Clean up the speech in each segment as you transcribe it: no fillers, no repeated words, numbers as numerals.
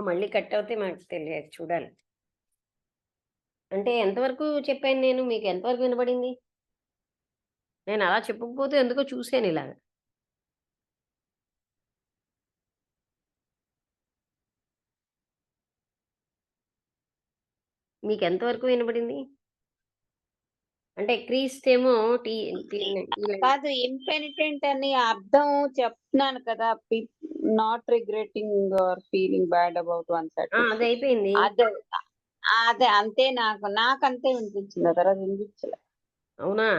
మళ్ళీ కట్ అవుతే మనకు తెలియదు చూడాలి. అంటే ఎంతవరకు చెప్పాను నేను? మీకు ఎంతవరకు వినబడింది? నేను అలా చెప్పకపోతే ఎందుకో చూసానిలాగ. మీకెంత వరకు వినబడింది? అంటే క్రీస్తేమో టీ టీ కాదు, ఇంపెనిటెంట్ అని అర్థం చెప్తున్నాను కదా! Not regretting or feeling bad about one's ఆ! యాక్టివిటీ. అదయిపోయింది. అదే అదే అంతే, నాకంతే వినిపించింది. ఆ తర్వాత వినిపించలే. అవునా?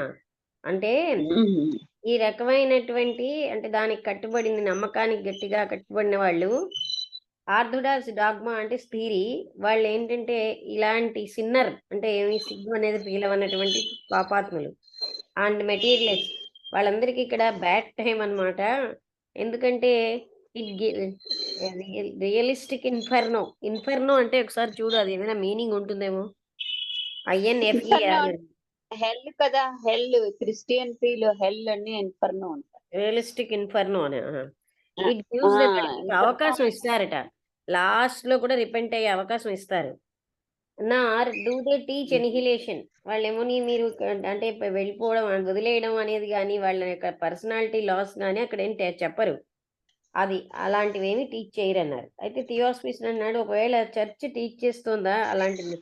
అంటే హుహు. ఈ రకమైనటువంటి అంటే దానికి కట్టుబడింది నమ్మకానికి గట్టిగా కట్టుబడిన వాళ్ళు ఆర్థోడాక్స్ డాగ్మా అంటే థీరీ వాళ్ళేంటంటే ఇలాంటి సిన్నర్ అంటే ఏమి సిగ్గు అనేది పీలవన్నటువంటి పాపాత్ములు. అండ్ మెటీరియలిస్ట్ వాళ్ళందరికీ ఇక్కడ బ్యాడ్ టైమ్ అన్నమాట. ఎందుకంటే ఇట్ గి రియలిస్టిక్ ఇన్ఫెర్నో. ఇన్ఫెర్నో అంటే ఒకసారి చూడు అది ఏమైనా మీనింగ్ ఉంటుందేమో. ఇన్ఫర్నో ఐఎన్ఎఫ్ఈఆర్ హెల్ కదా! హెల్ క్రిస్టియనిటీలో హెల్ అని ఇన్ఫర్నో అంటారు. రియలిస్టిక్ ఇన్ఫెర్నో అని. ఆహా! ఆ! ఇట్ ఆ! గివ్స్ దట్ ఇన్ఫర్నో అవకాశం ఇస్తారట. లాస్ట్‌లో కూడా రిపెంట్ అయ్యే అవకాశం ఇస్తారు. నార్ డూ దే టీచ్ ఎనిహిలేషన్ వాళ్ళేమోని మీరు అంటే వెళ్ళిపోవడం వదిలేయడం అనేది గాని, వాళ్ళ యొక్క పర్సనాలిటీ లాస్ గాని అక్కడేం చెప్పరు. అది అలాంటివేమి టీచ్ చేయరన్నారు. అయితే థియోసాఫిస్ట్ అన్నాడు ఒకవేళ చర్చ్ టీచ్ చేస్తోందా అలాంటివి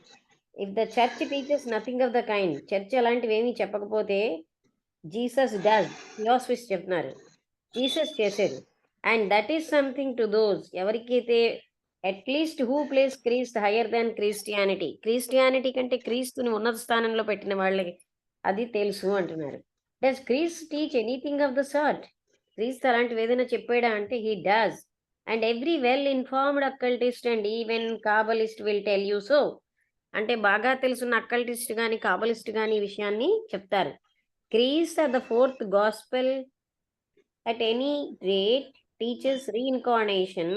if the church teachers nothing of the kind church అలాంటివేమీ చెప్పకపోతే జీసస్ డస్ థియోసాఫిస్ట్ చెప్తున్నారు. జీసస్ చేసాడు. And that is something to those ఎవరికైతే at least who places Christ higher than Christianity. Christianity కంటే క్రీస్తుని ఉన్నత స్థానంలో పెట్టిన వాళ్ళకి అది తెలుసు అంటున్నారు. Does Christ teach anything of the sort? క్రీస్తు అలాంటివేదైనా చెప్పాడా అంటే he does. And every well informed occultist and even kabbalist will tell you so. అంటే బాగా తెలుసున్న అక్కల్టిస్ట్ గాని, కాబలిస్ట్ గాని ఈ విషయాన్ని చెప్తారు. క్రీస్తు the fourth gospel at any rate teachers reincarnation.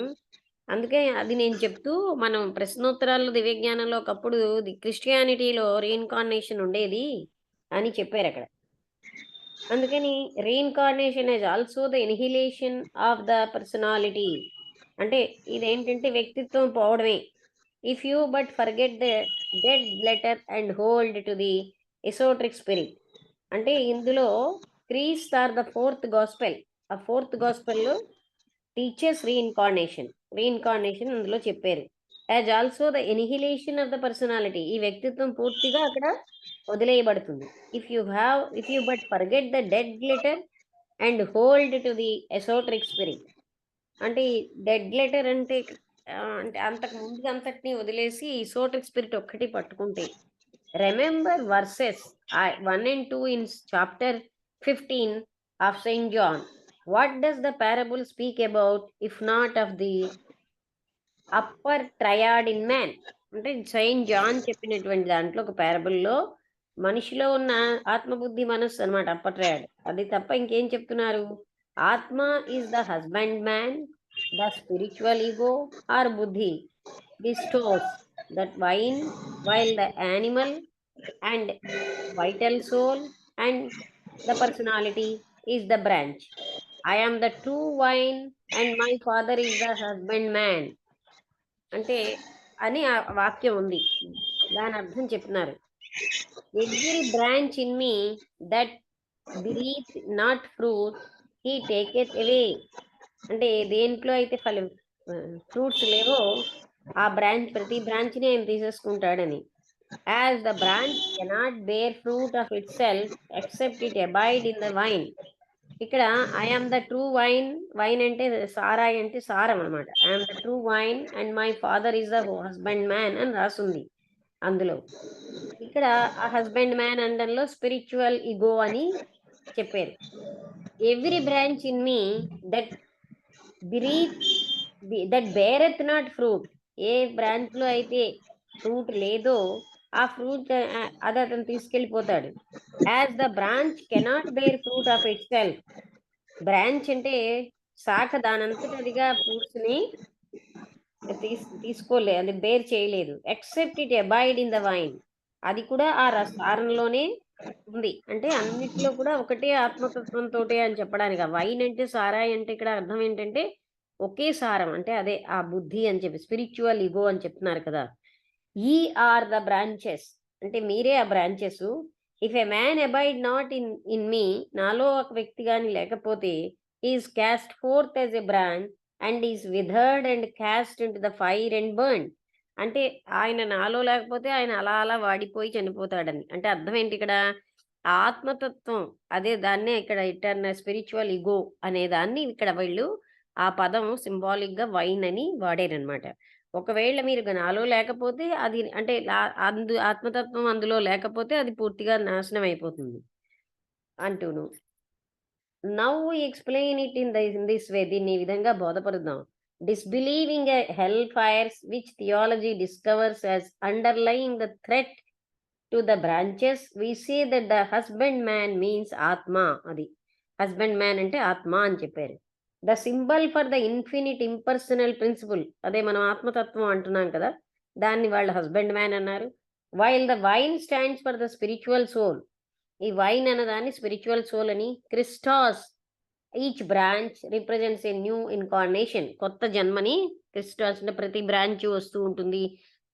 అందుకే అది నేను చెప్తూ మనం ప్రశ్నోత్తరాల్లో దివ్యజ్ఞానంలో ఒకప్పుడు క్రిస్టియానిటీలో రీఇన్కార్నేషన్ ఉండేది అని చెప్పారక్కడ. అందుకని reincarnation is also the annihilation of the personality. అంటే ఇదేంటంటే వ్యక్తిత్వం పోవడమే. If you but forget the dead letter and hold to the esoteric spirit. అంటే ఇందులో Christ or the fourth gospel. ఆ ఫోర్త్ గాస్పెల్‌లో టీచర్స్ రీఇన్కార్నేషన్. రీఇన్కార్నేషన్ అందులో చెప్పారు. As also the annihilation of the personality. ఈ వ్యక్తిత్వం పూర్తిగా అక్కడ వదిలేయబడుతుంది. If you but forget the dead letter and hold to the esoteric spirit. అంటే ఈ డెడ్ లెటర్ అంటే అంటే అంతకు ముందుదంతటిని వదిలేసి ఎసోట్రిక్ స్పిరిట్ ఒక్కటి పట్టుకుంటే remember versus 1 and 2 in chapter 15 of Saint John. What does the parable speak about if not of the upper triad in man? అంటే Saint John చెప్పినటువంటి దాంట్లో ఒక పారబుల్‌లో మనిషిలో ఉన్న ఆత్మబుద్ధి మనస్సు అన్నమాట అప్పర్ ట్రయాడ్. అది తప్ప ఇంకేం చెప్తున్నారు? Atma is the husbandman, the spiritual ego or buddhi బిస్టోస్ that vine while the animal and vital soul and the personality is the branch. I am the true vine and my father is the husbandman. అంటే అని ఆ వాక్యం ఉంది. దాని అర్థం చెప్తున్నారు. Every branch in me that beareth not fruit he taketh away. అంటే దేంట్లో అయితే ఫ్రూట్స్ లేవో ఆ ప్రతి బ్రాంచ్‌ని ఆయన తీసేసుకుంటాడని. As the branch cannot bear fruit of itself except it abide in the vine. ఇక్కడ I am the true vine. Vine అంటే సారాయి అంటే సారం అన్నమాట. I am the true vine and my father is the husbandman అని రాసుంది అందులో. ఇక్కడ ఆ హస్బాండ్ మ్యాన్ అనడంలో స్పిరిచ్యువల్ ఇగో అని చెప్పారు. Every branch in me that breath that beareth not fruit. ఏ బ్రాంచ్‌లో అయితే ఫ్రూట్ లేదో ఆ ఫ్రూట్ అది అతను తీసుకెళ్ళిపోతాడు. As the branch cannot bear fruit of itself. Branch అంటే శాఖ దానంతట అదిగా ఫ్రూట్స్‌ని తీసుకోలే అది బేర్ చేయలేదు. Except it abide in the vine. అది కూడా ఆ సారంలోనే ఉంది. అంటే అన్నిట్లో కూడా ఒకటే ఆత్మతత్వంతోటే అని చెప్పడానికి. వైన్ అంటే సారాయి అంటే ఇక్కడ అర్థం ఏంటంటే ఒకే సారం అంటే అదే ఆ బుద్ధి అని చెప్పి స్పిరిచువల్ ఇగో అని చెప్తున్నారు కదా. ఈ ఆర్ ద బ్రాంచెస్ అంటే మీరే ఆ branches. If a man abide not in me, నాలో ఒక వ్యక్తి గాని లేకపోతే, is cast forth as a branch and is withered and cast into the fire and burn. అంటే ఆయన నాలో లేకపోతే ఆయన అలా అలా వాడిపోయి చనిపోతాడని. అంటే అర్థం ఏంటి ఇక్కడ? ఆత్మతత్వం అదే దాన్నే ఇక్కడ ఇటర్నల్ స్పిరిచువల్ ఇగో అనే దాన్ని ఇక్కడ వీళ్ళు ఆ పదం సింబాలిక్‌గా వైన్ అని వాడారనమాట. ఒకవేళ మీరు నాలో లేకపోతే అది అంటే ఆత్మతత్వం అందులో లేకపోతే అది పూర్తిగా నాశనం అయిపోతుంది అంటూను. Now we explain it in this way. దీన్ని ఈ విధంగా బోధపరుద్దాం. Disbelieving a hell fires which theology discovers as underlying the threat to the branches we say that the husbandman means atma. అది హస్బెండ్ మ్యాన్ అంటే ఆత్మ అని చెప్పారు. The symbol for the infinite impersonal principle, అదే మనం ఆత్మతత్వం అంటున్నాం కదా, దాన్ని వాళ్ళు హస్బెండ్ మ్యాన్ అన్నారు. While the vine stands for the spiritual soul, ఈ వైన్ అన్నదాన్ని స్పిరిచువల్ సోల్ అని. Christos, each branch represents a new incarnation, కొత్త జన్మని. క్రిస్టాస్ అంటే ప్రతి బ్రాంచ్ వస్తూ ఉంటుంది,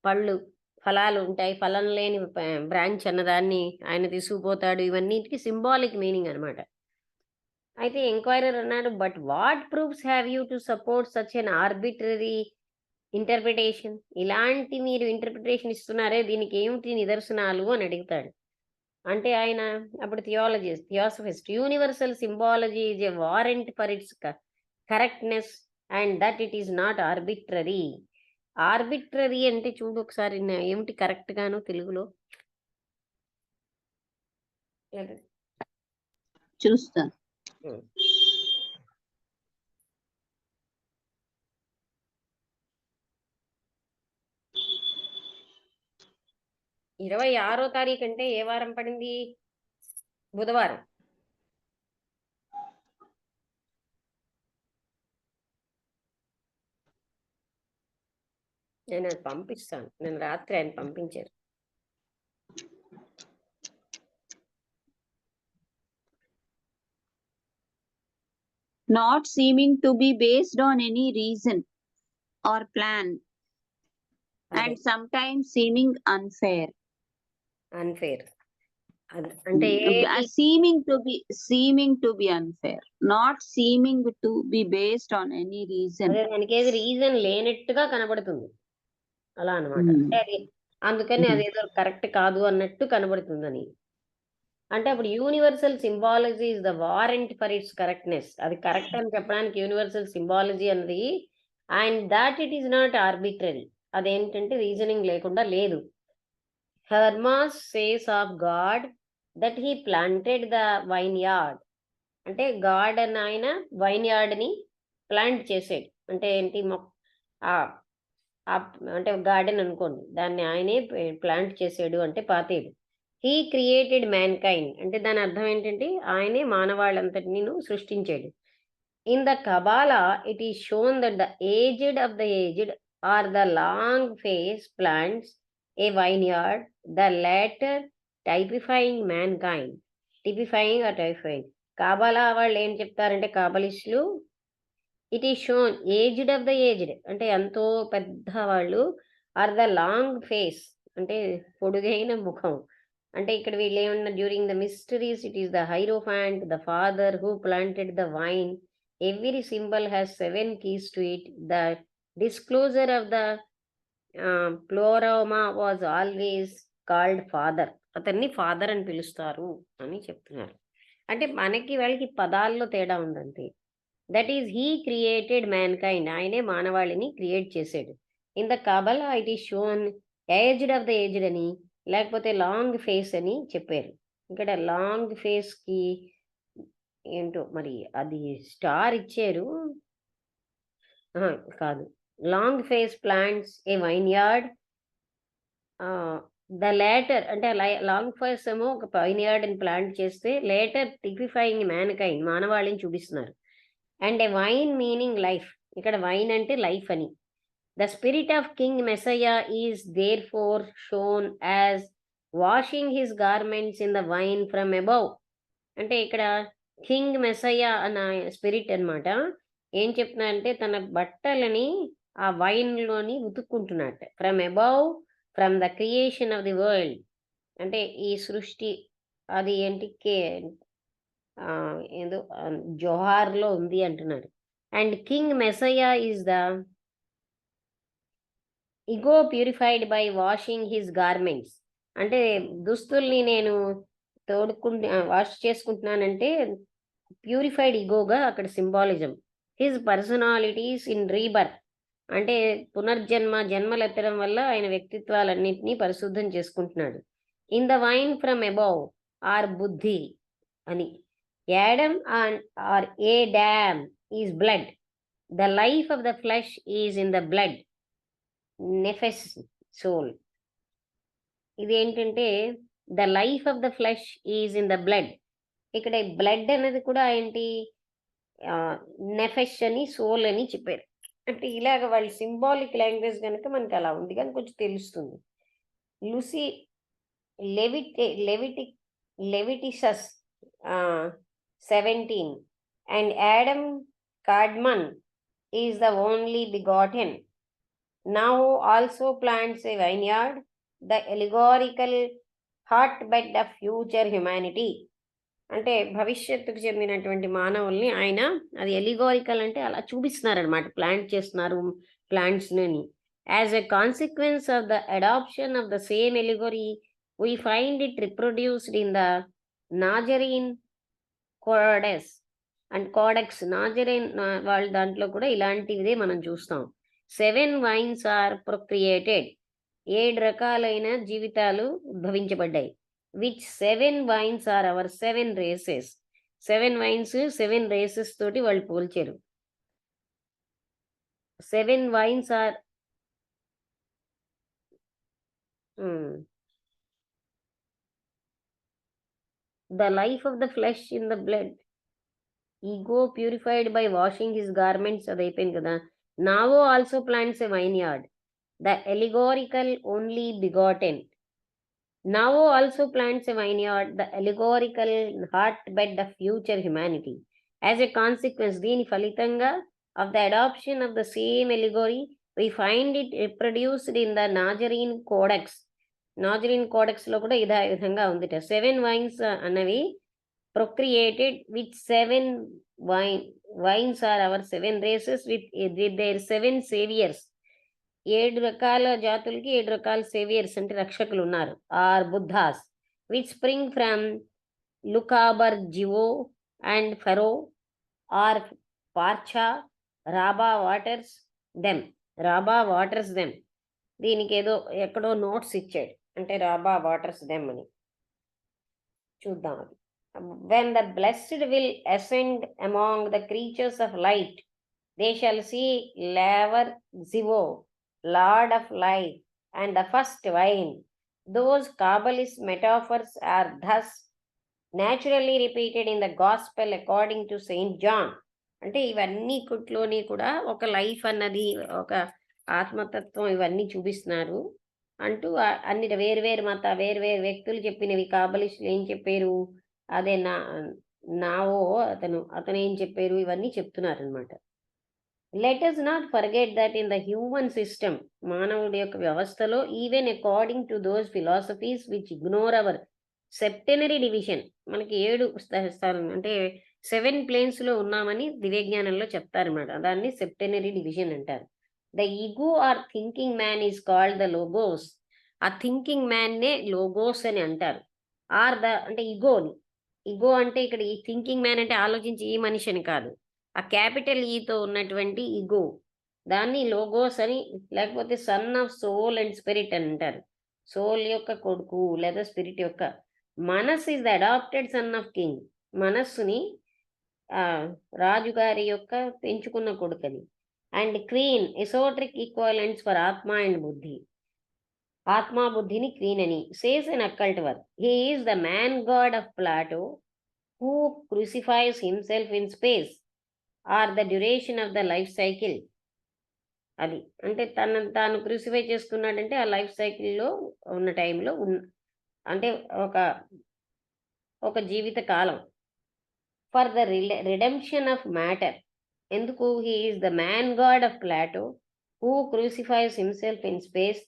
పళ్ళు ఫలాలు ఉంటాయి, ఫలం లేని బ్రాంచ్ అన్నదాన్ని ఆయన తీసుకుపోతాడు. ఇవన్నిటికి సింబాలిక్ మీనింగ్ అనమాట. అయితే ఎంక్వైరర్ అన్నాడు, but what proofs have you to support such N arbitrary interpretation? ఇలాంటి మీరు ఇంటర్ప్రిటేషన్ ఇస్తున్నారే, దీనికి ఏమిటి నిదర్శనాలు అని అడుగుతాడు. అంటే ఆయన అప్పుడు theosophist. Universal symbology is a warrant for its correctness and that it is not arbitrary. Arbitrary అంటే చూడు ఒకసారి ఏమిటి కరెక్ట్ గాను తెలుగులో? చూస్తాను. ఉం. 26వ తారీఖు అంటే ఏ వారం పడింది? బుధవారం. నేను అది పంపిస్తాను. నేను రాత్రి ఆయన పంపించారు. Not seeming to be based on any reason or plan, అదే and sometimes seeming unfair. Unfair. అది అంటే Seeming to be unfair, not seeming to be based on any reason. అదే దానికి ఏది రీజన్ లేనట్టుగా కనబడుతుంది అలా అన్నమాట. అంటే అది అందుకని అదేదో కరెక్ట్ కాదు అన్నట్టు కనబడుతుందని. అంటే అప్పుడు universal symbology is the warrant for its correctness. అది కరెక్ట్ అని చెప్పడానికి యూనివర్సల్ సింబాలజీ అన్నది, and that it is not arbitrary, అదేంటంటే రీజనింగ్ లేకుండా లేదు. Hermas says of God that he planted the vineyard. అంటే గాడ్ అని ఆయన వైన్ యార్డ్ని ప్లాంట్ చేసాడు. అంటే ఏంటి అంటే గార్డెన్ అనుకోండి, దాన్ని ఆయనే ప్లాంట్ చేసాడు అంటే పాతేడు. హీ క్రియేటెడ్ మ్యాన్ కైండ్ అంటే దాని అర్థం ఏంటంటే ఆయనే మానవాళ్ళంతటినీ సృష్టించాడు. In the Kabbalah it is shown that the aged of the aged or the long face plants a vineyard, the latter typifying mankind. Typifying ఆ టైపిఫైయింగ్. కబాలా వాళ్ళు ఏం చెప్తారంటే కాబలిస్టులు, it is shown aged of the aged అంటే ఎంతో పెద్దవాళ్ళు, are the long face అంటే పొడుగైన ముఖం. అంటే ఇక్కడ వీళ్ళు ఏమన్నా during the mysteries it is the hierophant the father who planted the vine. Every symbol has 7 keys to it. The disclosure of the pleroma was always called father. అతన్ని father అని పిలుస్తారు అని చెప్తున్నారు. అంటే మనకి వాళ్ళకి పదాల్లో తేడా ఉందంతే. That is he created mankind, ఆయనే మానవాళిని క్రియేట్ చేశాడు. In the Kabbalah it is shown aged of the aged అని, లేకపోతే లాంగ్ ఫేస్ అని చెప్పారు. ఇక్కడ లాంగ్ ఫేస్కి ఏంటో మరి అది స్టార్ ఇచ్చారు. కాదు, long face plants a vineyard. The latter అంటే లాంగ్ ఫేస్ ఏమో ఒక వైన్ యార్డ్ అని ప్లాంట్ చేస్తే, లేటర్ టిపిఫైయింగ్ మ్యాన్ కైండ్ మానవాళిని చూపిస్తున్నారు. And a vine meaning life, ఇక్కడ వైన్ అంటే లైఫ్ అని. The spirit of king Messiah is therefore shown as washing his garments in the vine from above. అంటే ఇక్కడ king మెస్సయ్యా అన్న spirit అనమాట, ఏం చెప్తున్నాడంటే తన బట్టలని ఆ వైన్‌లోని ఉతుక్కుంటున్నాడట. From above from the creation of the world. అంటే ఈ సృష్టి అది ఏంటి ఏదో జోహార్‌లో ఉంది అంటున్నాడు. And king Messiah is the ego purified by washing his garments. అంటే దుస్తుల్ని నేను వాష్ చేసుకుంటున్నానంటే ప్యూరిఫైడ్ ఇగోగా అక్కడ symbolism. His personalities in rebirth. అంటే జన్మలెత్తడం వల్ల ఆయన వ్యక్తిత్వాలన్నింటినీ పరిశుద్ధం చేసుకుంటున్నాడు. In the vine from above or buddhi అని. Adam or a dam is blood. The life of the flesh is in the blood. Nephesh soul. ఇదేంటంటే the life of the flesh is in the blood. ఇక్కడ blood అనేది కూడా ఏంటి నెఫెష్ అని soul అని చెప్పారు. అంటే ఇలాగ వాళ్ళ సింబాలిక్ లాంగ్వేజ్ కనుక మనకి అలా ఉంది కానీ కొంచెం తెలుస్తుంది. Lucy Levitic Leviticus 17 and Adam Kadmon is the only begotten. Now also plants a vineyard, the allegorical hotbed of future humanity. అంటే భవిష్యత్తుకు చెందినటువంటి మానవుల్ని ఆయన అది ఎలిగోరికల్ అంటే అలా చూపిస్తున్నారనమాట. ప్లాంట్ చేస్తున్నారు ప్లాంట్స్ని. As a consequence of the adoption of the same allegory we find it reproduced in the Nazarene codex. Nazarene వాళ్ళ దాంట్లో కూడా ఇలాంటిదే మనం చూస్తాం. 7 వైన్స్ ఆర్ ప్రొక్రియేటెడ్. 7 రకాలైన జీవితాలు ఉద్భవించబడ్డాయి. Which 7 vines are our 7 races. 7 vines 7 races తోటి వాళ్ళు పోల్చారు. 7 vines are the life of the flesh in the blood. Ego purified by washing his garments అది అయిపోయింది కదా. Now also plants a vineyard, the allegorical only begotten. Navo also plants a vineyard, the allegorical hotbed of future humanity. As a consequence, దీని ఫలితంగా of the adoption of the same allegory, we find it reproduced in the Nazarene Codex. Nazarene Codex లో కూడా ఇదే విధంగా ఉందిట. 7 wines అన్నవి procreated with 7 wines are our 7 races with their 7 saviors. 7 రకాల జాతులకి 7 రకాల సేవియర్స్ అంటే రక్షకులు ఉన్నారు. Or Buddhas which spring from లుకాబర్ జివో అండ్ ఫెరో ఆర్ పార్చా రాబా వాటర్స్ దెమ్. దీనికి ఏదో ఎక్కడో నోట్స్ ఇచ్చాడు, అంటే రాబా వాటర్స్ దెమ్ అని. చూద్దాం అది. When the blessed will ascend among the creatures of light, they shall see లేవర్ జివో, Lord of life, and the first wine. Those Kabbalist metaphors are thus naturally repeated in the gospel according to Saint John. అంటే ఇవన్నీ కుట్లోని కూడా ఒక life అన్నది, ఒక ఆత్మతత్వం ఇవన్నీ చూపిస్తున్నారు అంటూ అన్ని వేరు వ్యక్తులు చెప్పినవి. కాబలిస్టులు ఏం చెప్పారు, అదే నావో అతను ఏం చెప్పారు, ఇవన్నీ చెప్తున్నారు అనమాట. Let us not forget that in the human system, మానవుడి యొక్క వ్యవస్థలో, even according to those philosophies which ignore our septenary division, మనకి 7 స్థానం అంటే 7 planes లో ఉన్నామని దివ్యజ్ఞానంలో చెప్తారన్నమాట. దాన్ని సెప్టెనరీ డివిజన్ అంటారు. The ego or thinking man is called the logos. ఆ థింకింగ్ మ్యాన్ నే లోగోస్ అని అంటారు. అంటే ఇగో అంటే ఇక్కడ ఈ థింకింగ్ మ్యాన్ అంటే ఆలోచించి ఈ మనిషి అని కాదు, ఆ క్యాపిటల్ ఈతో ఉన్నటువంటి ఇగో, దాన్ని లోగోస్ అని, లేకపోతే son of soul and spirit అని అంటారు. సోల్ యొక్క కొడుకు లేదా స్పిరిట్ యొక్క. Manas is the adopted son of king. మనస్సుని రాజుగారి యొక్క పెంచుకున్న కొడుకని. And queen esoteric equivalents for Atma and Buddhi. ఆత్మ బుద్ధిని క్వీన్ అని. Says an occult work, he is the man god of Plato who crucifies himself in space or the duration of the life cycle. అది అంటే తాను క్రూసిఫై చేసుకున్నాడంటే ఆ life సైకిల్లో ఉన్న టైంలో అంటే ఒక జీవిత కాలం. For the redemption of matter, ఎందుకు? He is the man god of Plato who crucifies himself in space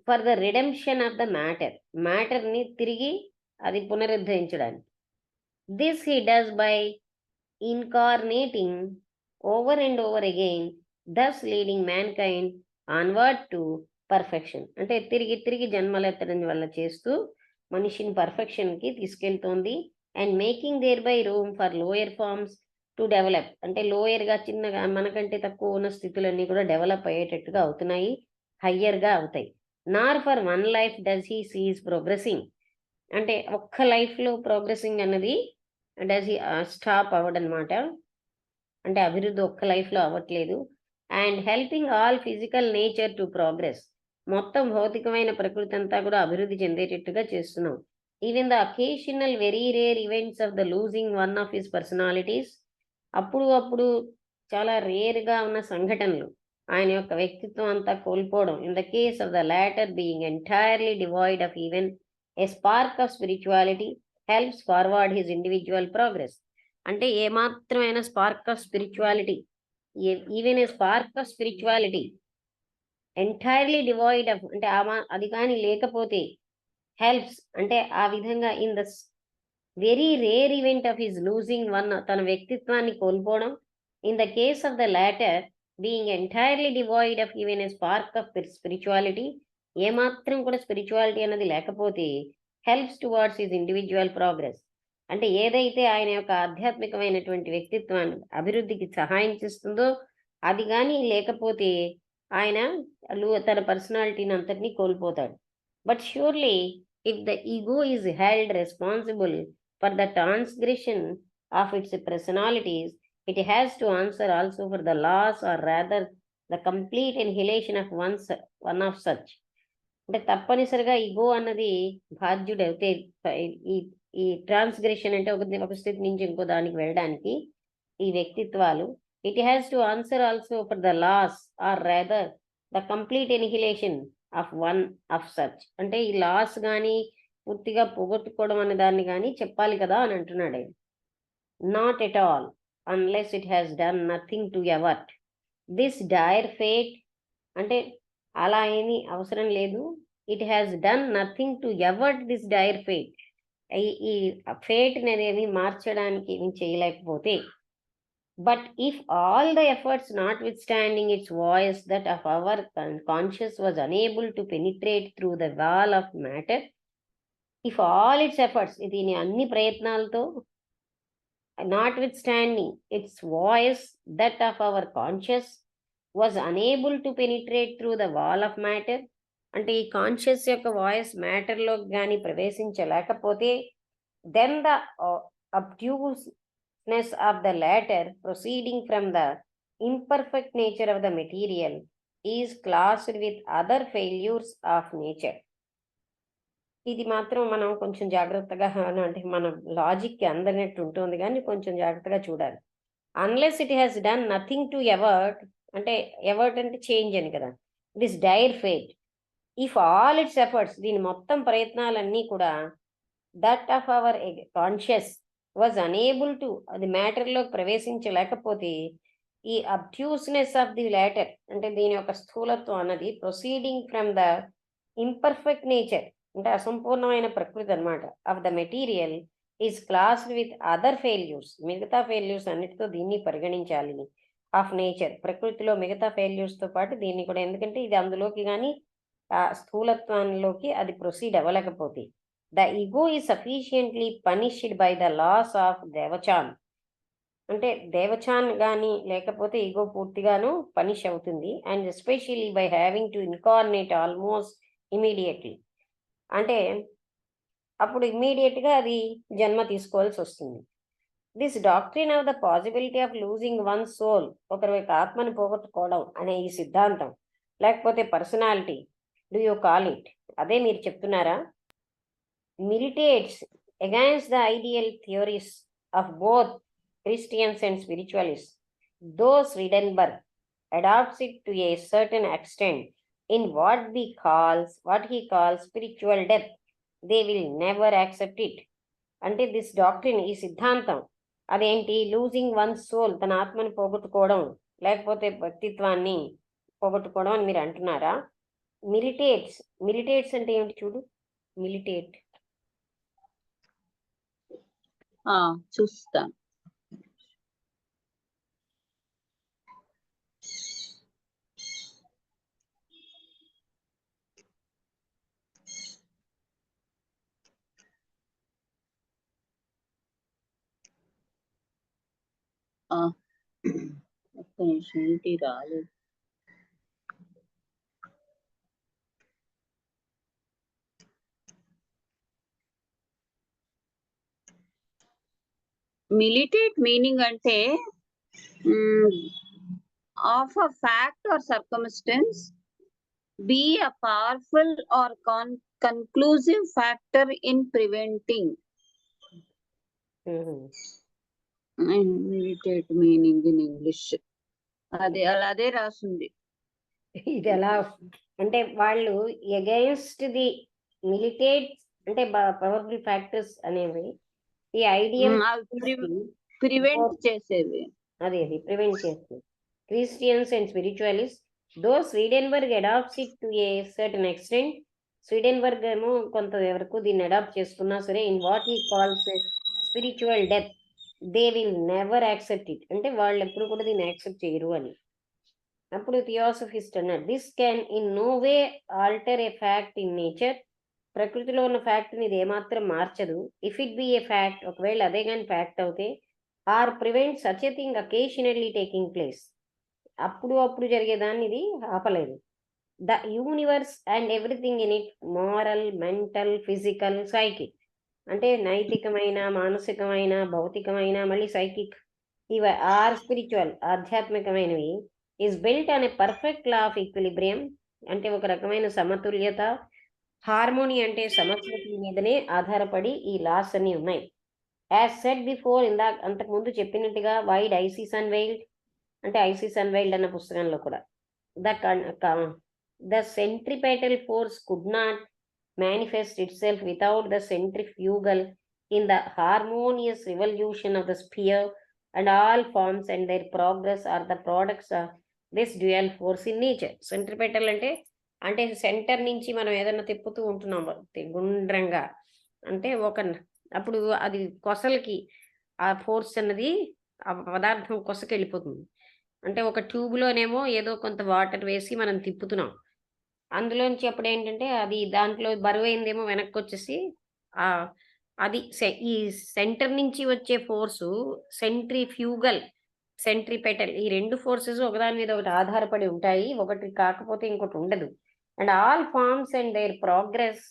for the redemption of the మ్యాటర్ని తిరిగి అది పునరుద్ధరించడానికి. This he does by incarnating over and over again, thus leading mankind onward to perfection. అంటే తిరిగి తిరిగి జన్మలెత్తడం వల్ల చేస్తూ మనిషిని పర్ఫెక్షన్కి తీసుకెళ్తోంది. And making thereby room for lower forms to develop. అంటే లోయర్గా చిన్నగా మనకంటే తక్కువ ఉన్న స్థితులన్నీ కూడా డెవలప్ అయ్యేటట్టుగా అవుతున్నాయి, హయ్యర్గా అవుతాయి. నార్ for one life does he seize progressing. అంటే ఒక్క లైఫ్లో ప్రోగ్రెసింగ్ అన్నది డస్ హీ స్టాప్ అవ్వడనమాట. అంటే అభివృద్ధి ఒక్క లైఫ్లో అవ్వట్లేదు. And helping all physical nature to progress. మొత్తం భౌతికమైన ప్రకృతి అంతా కూడా అభివృద్ధి చెందేటట్టుగా చేస్తున్నాం. Even the occasional very rare events of the losing one of his personalities. అప్పుడు చాలా రేర్గా ఉన్న సంఘటనలు, ఆయన యొక్క వ్యక్తిత్వం అంతా కోల్పోవడం. In the case of the latter being entirely devoid of even a spark of spirituality helps forward his individual progress. అంటే ఏమాత్రమైన spark of spirituality, even a spark of spirituality entirely devoid of అంటే అది కానీ లేకపోతే helps అంటే ఆ విధంగా in the very rare event of his losing one, తన వ్యక్తిత్వాన్ని కోల్పోవడం. In the case of the latter being entirely devoid of even a spark of spirituality, ఏమాత్రం కూడా స్పిరిచువాలిటీ అన్నది లేకపోతే helps towards his individual progress. అంటే ఏదైతే ఆయన యొక్క ఆధ్యాత్మికమైనటువంటి వ్యక్తిత్వాన్ని అభివృద్ధికి సహాయం చేస్తుందో అది కానీ లేకపోతే ఆయన తన పర్సనాలిటీని అంతటినీ కోల్పోతాడు. But surely if the ego is held responsible for the transgression of its personalities, it has to answer also for the loss or rather the complete annihilation of one of such. అంటే తప్పనిసరిగా ego అన్నది బాధ్యుడైతే ఈ transgression అంటే ఒక స్థితి నుంచి ఇంకో దానికి వెళ్ళడానికి ఈ వ్యక్తిత్వాలు it has to answer also for the loss or rather the complete annihilation of one of such. అంటే ఈ లాస్ కానీ పూర్తిగా పోగొట్టుకోవడం అనే దాన్ని కానీ చెప్పాలి కదా అని అంటున్నాడు ఆయన. Not at all unless it has done nothing to avert this dire fate. అంటే అలా ఏమీ అవసరం లేదు. It has done nothing to avert this dire fate. ఈ ఫేట్ అనేది మార్చడానికి ఏమి చేయలేకపోతే. But if all the efforts notwithstanding its voice that of our conscious was unable to penetrate through the wall of matter, if all its efforts, దీని అన్ని ప్రయత్నాలతో notwithstanding its voice that of our conscious was unable to penetrate through the wall of matter. అంటే ఈ conscious యొక్క voice మ్యాటర్లోకి కానీ ప్రవేశించలేకపోతే then the obtuseness of the latter proceeding from the imperfect nature of the material is classed with other failures of nature. ఇది మాత్రం మనం కొంచెం జాగ్రత్తగా అంటే మన లాజిక్కి అందరినట్టు ఉంటుంది కానీ కొంచెం జాగ్రత్తగా చూడాలి. Unless it has done nothing to avert, అంటే ఎవర్ట్ అంటే చేంజ్ అని కదా, this dire fate. If all its efforts, దీని మొత్తం ప్రయత్నాలన్నీ కూడా that of our conscious was unable to, అది మ్యాటర్లోకి ప్రవేశించలేకపోతే ఈ అబ్ట్యూస్నెస్ ఆఫ్ ది లాటర్, అంటే దీని యొక్క స్థూలత్వం అన్నది proceeding from the imperfect nature, అంటే అసంపూర్ణమైన ప్రకృతి అనమాట, of the material is classed with other failures. మిగతా ఫెయిల్యూర్స్ అన్నిటితో దీన్ని పరిగణించాలి. ఆఫ్ నేచర్, ప్రకృతిలో మిగతా ఫెయిల్యూర్స్తో పాటు దీన్ని కూడా, ఎందుకంటే ఇది అందులోకి కానీ స్థూలత్వంలోకి అది proceed అవ్వలేకపోతే. The ego is sufficiently punished by the loss of devachan. అంటే దేవచాన్ కానీ లేకపోతే ఈగో పూర్తిగాను పనిష్ అవుతుంది. And especially by having to incarnate almost immediately. అంటే అప్పుడు ఇమ్మీడియట్గా అది జన్మ తీసుకోవాల్సి వస్తుంది. This doctrine of the possibility of losing one soul, ఒకరి యొక్క ఆత్మని పోగొట్టుకోవడం అనే ఈ సిద్ధాంతం, లేకపోతే personality, do you call it, అదే మీరు చెప్తున్నారా, militates against the ideal theories of both Christians and spiritualists. Though Swedenborg adopts it to a certain extent in what he calls spiritual depth, they will never accept it. అంటే this doctrine, ఈ సిద్ధాంతం అదేంటి? Losing one soul, తన ఆత్మని పోగొట్టుకోవడం, లేకపోతే వ్యక్తిత్వాన్ని పోగొట్టుకోవడం అని మీరు అంటున్నారా? మిలిటేట్స్ అంటే ఏమిటి చూడు. మిలిటేట్ చూస్తాను. ఒక్క నిమిషం, ఏంటి రాలేదు. మిలిటేట్ మీనింగ్ అంటే of a fact are circumstance be a powerful or conclusive factor in preventing. Meditate meaning in English. అదే రాసింది. ఇది ఎలా అంటే వాళ్ళు అగైన్స్ట్ ది మిలిటేట్ అంటే పవర్ఫుల్ ఫ్యాక్టర్స్ అనేవి ఈ ఐడియల్ ప్రివెంట్ చేసేది. అది ప్రివెంట్ చేసేది. Christians and spiritualist, though Swedenborg adopts it to a certain extent, Swedenborg ఏమో కొంత వరకు దీన్ని అడాప్ట్ చేసుకున్నా సరే, in what he calls spiritual death they will never accept it, అంటే వాళ్ళు ఎప్పుడు కూడా దీన్ని యాక్సెప్ట్ చేయరు అని. అప్పుడు థియోసఫిస్ట్ అన్నాడు, this can in no way alter a fact in nature, ప్రకృతిలో ఉన్న ఫ్యాక్ట్ని ఇది ఏమాత్రం మార్చదు. If it be a fact, ఒకవేళ అదే కానీ ఫ్యాక్ట్ అవుతే, or prevent such a thing occasionally taking place, అప్పుడు జరిగేదాన్ని ఇది ఆపలేదు. The universe and everything in it, moral, mental, physical, psychic, అంటే నైతికమైన, మానసికమైన, భౌతికమైన, మళ్ళీ సైకిక్, ఇవి ఆర్ స్పిరిచువల్, ఆధ్యాత్మికమైనవి, is built on a perfect law of equilibrium, అంటే ఒక రకమైన సమతుల్యత, హార్మోని అంటే సమస్యల మీదనే ఆధారపడి ఈ లాస్ అన్ని ఉన్నాయి. యాజ్ సెడ్ బిఫోర్, అంతకుముందు చెప్పినట్టుగా, వైడ్ ఐసిస్ అన్వెయిల్డ్, అంటే ఐసిస్ అన్వెయిల్డ్ అన్న పుస్తకంలో కూడా, the centripetal force could not manifest itself without the centrifugal in the harmonious revolution of the sphere and all forms and their progress are the products of this dual force in nature. Centripetal అంటే centre నుంచి మనం ఏదైనా తిప్పుతూ ఉంటున్నాం గుండ్రంగా, అంటే అప్పుడు అది కొసలకి ఆ ఫోర్స్ అన్నది ఆ పదార్థం కొసకి వెళ్ళిపోతుంది. అంటే ఒక ట్యూబ్లోనేమో ఏదో కొంత వాటర్ వేసి మనం తిప్పుతున్నాం, అందులోంచి అప్పుడు ఏంటంటే అది దాంట్లో బరువైందేమో వెనక్కి వచ్చేసి అది ఈ సెంటర్ నుంచి వచ్చే ఫోర్సు సెంట్రిఫ్యూగల్, సెంట్రిపెటల్, ఈ రెండు ఫోర్సెస్ ఒకదాని మీద ఒకటి ఆధారపడి ఉంటాయి, ఒకటి కాకపోతే ఇంకోటి ఉండదు. And all forms and their progress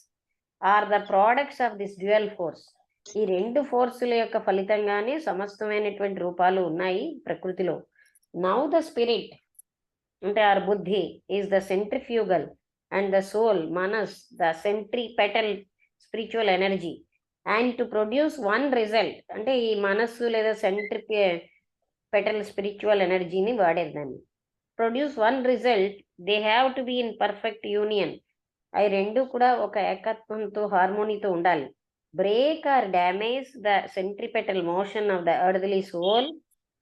are the products of this dual force, ఈ రెండు ఫోర్సుల యొక్క ఫలితంగానే సమస్తమైనటువంటి రూపాలు ఉన్నాయి ప్రకృతిలో. నౌ ద స్పిరిట్, అంటే or Buddhi, is the centrifugal and the soul, Manas, the centripetal spiritual energy. And to produce one result, అంటే ఈ మనస్సు లేదా సెంట్రిపెటల్ స్పిరిచువల్ ఎనర్జీని వాడేదాన్ని. Produce one result they have to be in perfect union, అవి రెండు కూడా ఒక ఏకత్వంతో, హార్మోనీతో ఉండాలి. Break or damage the centripetal motion of the earthly soul,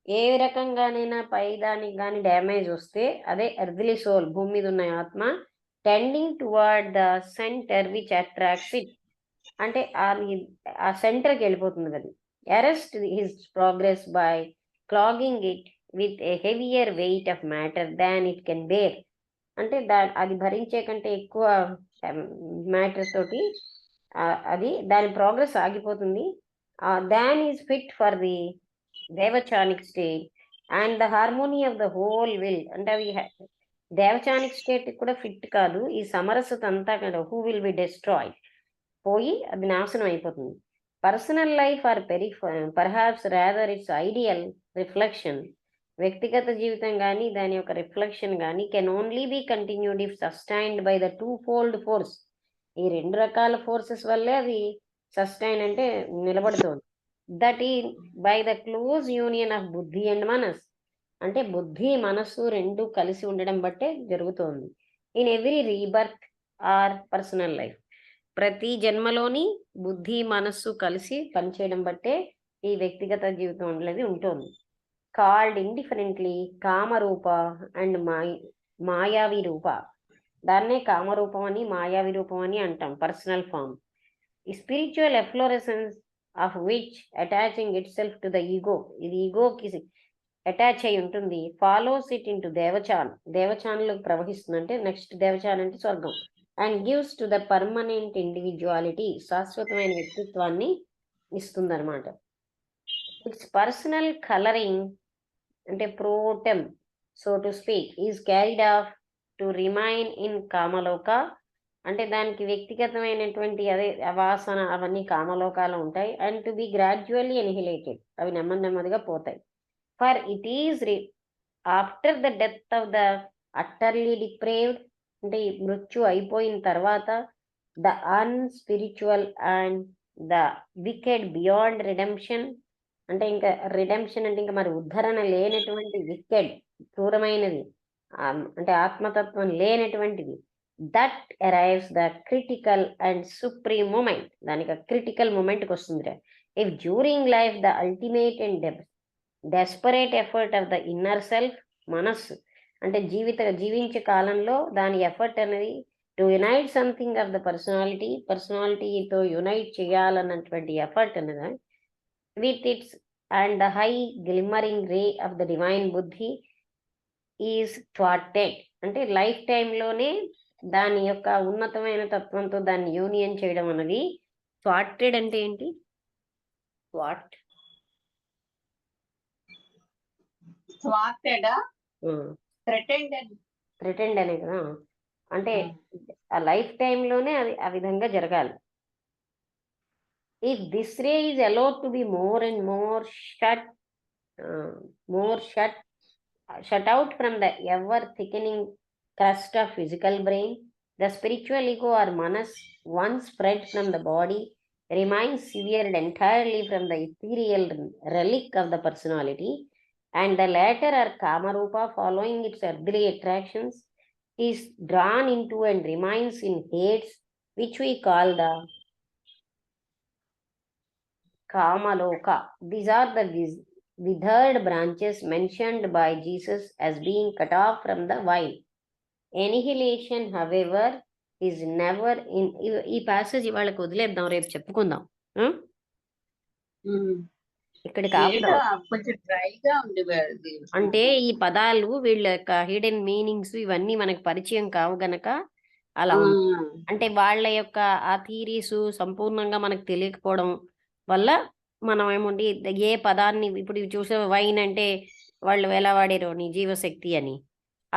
ఏ రకంగానైనా పై దానికి కానీ డ్యామేజ్ వస్తే అదే ఎర్త్లీ సోల్, భూమి మీద ఉన్న ఆత్మ, tending toward the centre which attracts it, అంటే ఆ సెంటర్కి వెళ్ళిపోతుంది అది. Arrest his progress by clogging it with a heavier weight of matter than it can bear, అంటే అది భరించే కంటే ఎక్కువ మ్యాటర్ తోటి అది దాని ప్రోగ్రెస్ ఆగిపోతుంది. దాన్ is fit for the దేవచానిక్ state and the harmony of the whole will, అంటే అవి దేవచానిక్ స్టేట్ కూడా ఫిట్ కాదు, ఈ సమరసత అంతా కదా, హూ విల్ బి డెస్ట్రాయిడ్, పోయి అది నాశనం అయిపోతుంది. Personal life or perhaps rather its ideal reflection, వ్యక్తిగత జీవితం కానీ దాని యొక్క రిఫ్లెక్షన్ కానీ can only be continued if sustained by the two fold force, ఈ రెండు రకాల ఫోర్సెస్ వల్లే అది సస్టైన్ అంటే నిలబడుతోంది. దట్ ఈ by the close union of Buddhi and Manas, అంటే బుద్ధి మనస్సు రెండు కలిసి ఉండడం బట్టే జరుగుతోంది. In every rebirth or personal life, ప్రతి జన్మలోని బుద్ధి మనస్సు కలిసి పనిచేయడం బట్టే ఈ వ్యక్తిగత జీవితం అనేది ఉంటుంది. కాల్డ్ ఇండిఫరెంట్లీ కామరూప అండ్ మాయావి రూప. దాన్నే కామరూపం అని మాయావి రూపం అని అంటాం, personal form. Spiritual efflorescence of which attaching itself to the ego, ఇది ఈగోకి అటాచ్ అయి ఉంటుంది. Follows it into Devachan, దేవచాన్లోకి ప్రవహిస్తుంది, అంటే నెక్స్ట్ దేవచాన్ అంటే స్వర్గం. And gives to the permanent individuality, శాశ్వతమైన వ్యక్తిత్వాన్ని ఇస్తుందన్నమాట. ఇట్స్ పర్సనల్ కలరింగ్ అంటే pro tem so to speak is carried off to remain in Kamaloka, అంటే దానికి వ్యక్తిగతమైనటువంటి అదే వాసన అవన్నీ కామలోకాలు ఉంటాయి. అండ్ టు బి గ్రాడ్యువల్లీ ఎనిహిలేటెడ్, అవి నెమ్మది నెమ్మదిగా పోతాయి. For it is after the death of the utterly depraved, అంటే ఈ మృత్యు అయిపోయిన తర్వాత the unspiritual and the wicked beyond redemption, అంటే ఇంకా రిడెంప్షన్ అంటే ఇంకా మరి ఉద్ధరణ లేనటువంటి వికెడ్, క్రూరమైనది, అంటే ఆత్మతత్వం లేనటువంటిది. That arrives the critical and supreme moment, దానికి క్రిటికల్ మూమెంట్కి వస్తుంది. If during life the ultimate and desperate effort of the inner self, మనస్సు అంటే జీవించే కాలంలో దాని ఎఫర్ట్ అనేది to unite something of the పర్సనాలిటీతో యునైట్ చేయాలన్నటువంటి ఎఫర్ట్ అనేది with its and the high glimmering ray of the divine Buddhi is థ్వాటెడ్, అంటే లైఫ్ టైంలోనే దాని యొక్క ఉన్నతమైన తత్వంతో దాన్ని యూనియన్ చేయడం అనేది థ్వాటెడ్. అంటే ఏంటి? థ్వాట్ థ్రెటెండ్ అనే కదా, అంటే ఆ లైఫ్ టైంలోనే అది ఆ విధంగా జరగాలి. If this ray is allowed to be more and more shut out from the ever thickening crust of physical brain, the spiritual ego or manas, once spread from the body, remains severed entirely from the ethereal relic of the personality, and the latter or kamarupa, following its earthly attractions, is drawn into and remains in hates, which we call the kamaloka. These are the withered branches mentioned by Jesus as being cut off from the vine. Annihilation, however, is never in. ఈ passage వాళ్ళకి వదిలేద్దాం, రేపు చెప్పుకుందాం. ఇక్కడ కొంచెం డ్రైగా ఉంది. అంటే ఈ పదాలు వీళ్ళ యొక్క హిడెన్ మీనింగ్స్ ఇవన్నీ మనకు పరిచయం కావు గనక అలా ఉంది. అంటే వాళ్ళ యొక్క ఆ థీరీస్ సంపూర్ణంగా మనకు తెలియకపోవడం వల్ల మనం ఏముండి ఏ పదాన్ని ఇప్పుడు చూసే వైన్ అంటే వాళ్ళు ఎలా వాడారో నీ జీవశక్తి అని,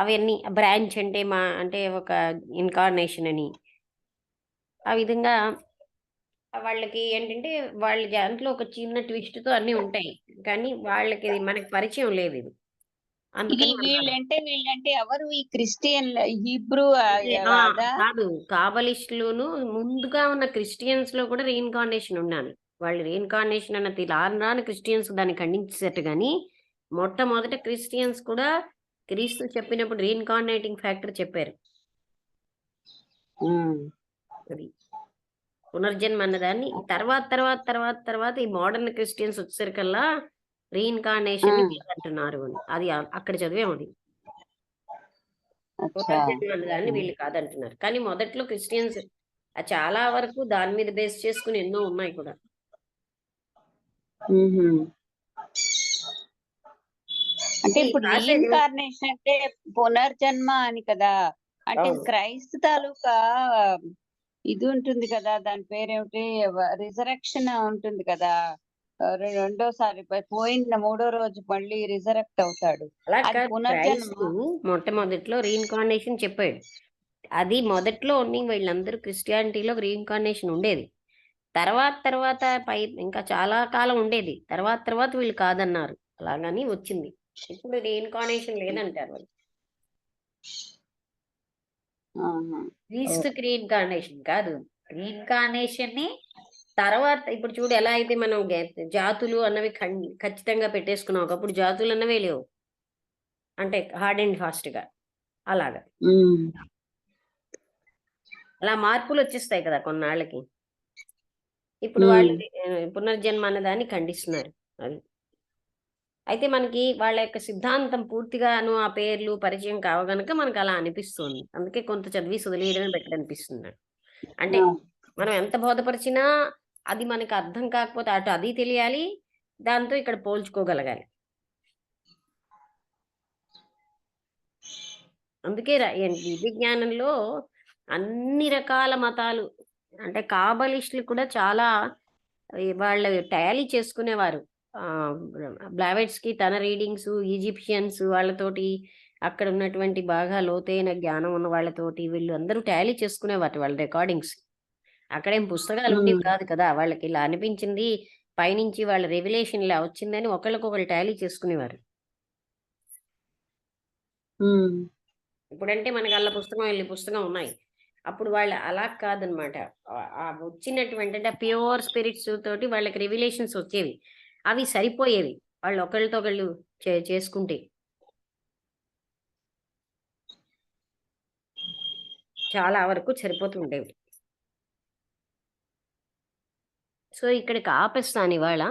అవన్నీ బ్రాంచ్ అంటే అంటే ఒక ఇన్కార్నేషన్ అని, ఆ విధంగా వాళ్ళకి ఏంటంటే వాళ్ళ దాంట్లో ఒక చిన్న ట్విస్ట్తో అన్నీ ఉంటాయి, కానీ వాళ్ళకి మనకి పరిచయం లేదు ఇది. వీళ్ళంటే ఎవరు? ఈ క్రిస్టియన్ హీబ్రూ కాదు, కాబలిస్టులును ముందుగా ఉన్న క్రిస్టియన్స్ లో కూడా రీఇన్కార్నేషన్ ఉన్నాను. వాళ్ళు రీఇన్కార్నేషన్ అన్నది రాను క్రిస్టియన్స్ దాన్ని ఖండించేటట్టు, కానీ మొట్టమొదట క్రిస్టియన్స్ కూడా క్రీస్తు చెప్పినప్పుడు రీఇన్కార్నేటింగ్ ఫ్యాక్టర్ చెప్పారు. అది పునర్జన్మ అన్నదాన్ని తర్వాత ఈ మోడర్న్ క్రిస్టియన్స్ వచ్చేసరికల్లా రీఇన్కార్నేషన్ అంటున్నారు అని, అది అక్కడ చదివాం. అది పునర్జన్మ అన్నదాన్ని వీళ్ళు కాదంటున్నారు, కానీ మొదట్లో క్రిస్టియన్స్ చాలా వరకు దాని మీద బేస్ చేసుకుని ఎన్నో ఉన్నాయి కూడా. అంటే ఇప్పుడు రీఇన్కార్నేషన్ అంటే పునర్జన్మ అని కదా, అంటే క్రైస్తు తాలూకా ఇది ఉంటుంది కదా, దాని పేరేమిటి, రిజరెక్షన్ ఉంటుంది కదా, రెండోసారి పోయిన మూడో రోజు మళ్ళీ రిజరెక్ట్ అవుతాడు. మొట్టమొదట్లో రీఇన్కార్నేషన్ చెప్పాడు. అది మొదట్లో వీళ్ళందరూ క్రిస్టియానిటీలో రీఇన్కార్నేషన్ ఉండేది. తర్వాత ఇంకా చాలా కాలం ఉండేది. తర్వాత వీళ్ళు కాదన్నారు, అలాగని వచ్చింది. ఇప్పుడు రీఇన్కార్నేషన్ లేదంటారు వాళ్ళు. క్రీస్తుకి రీఇన్కార్నేషన్ కాదు, రీఇన్కార్నేషన్ ని తర్వాత ఇప్పుడు చూడు ఎలా అయితే మనం జాతులు అన్నవి ఖచ్చితంగా పెట్టేసుకున్నాం, ఒకప్పుడు జాతులు అన్నవే లేవు, అంటే హార్డ్ అండ్ ఫాస్ట్ గా అలాగా. అలా మార్పులు వచ్చేస్తాయి కదా కొన్నాళ్ళకి. ఇప్పుడు వాళ్ళు పునర్జన్మ అన్నదాన్ని ఖండిస్తున్నారు. అది. అయితే మనకి వాళ్ళ యొక్క సిద్ధాంతం పూర్తిగాను ఆ పేర్లు పరిచయం కావు గనుక మనకు అలా అనిపిస్తుంది. అందుకే కొంత చదివేసి వదిలేయడమే బెటర్ అనిపిస్తుంది నాకు. అంటే ఆ, మనం ఎంత బోధపరిచినా అది మనకు అర్థం కాకపోతే అటు అది తెలియాలి, దాంతో ఇక్కడ పోల్చుకోగలగాలి. అందుకే విధి జ్ఞానంలో అన్ని రకాల మతాలు అంటే కాబలిస్టులు కూడా చాలా వాళ్ళు టాలీ చేసుకునేవారు. బ్లావెట్స్ కి తన రీడింగ్స్ ఈజిప్షియన్స్ వాళ్ళతోటి అక్కడ ఉన్నటువంటి బాగా లోతైన జ్ఞానం ఉన్న వాళ్ళతోటి వీళ్ళు అందరూ టాలీ చేసుకునేవారు వాళ్ళ రికార్డింగ్స్. అక్కడేం పుస్తకాలు ఉండేవి ఉమ్, కాదు కదా! వాళ్ళకి ఇలా అనిపించింది పైనుంచి వాళ్ళ రెవల్యూషన్ ఇలా వచ్చిందని ఒకళ్ళకొకళ్ళు టాలీ చేసుకునేవారు. ఉమ్, ఇప్పుడంటే మనకు అల్ల పుస్తకం, ఇల్ల పుస్తకం ఉన్నాయి. అప్పుడు వాళ్ళు అలా కాదనమాట. ఆ వచ్చినటువంటి అంటే ప్యూర్ స్పిరిట్స్ తోటి వాళ్ళకి రివిలేషన్స్ వచ్చేవి. అవి సరిపోయేవి. వాళ్ళు ఒకళ్ళతో ఒకళ్ళు చేసుకుంటే. చాలా వరకు సరిపోతుండేవి. సో, ఇక్కడికి ఆపేస్తాను ఇవాళ.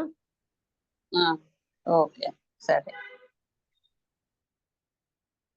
ఆ, ఓకే, సరే.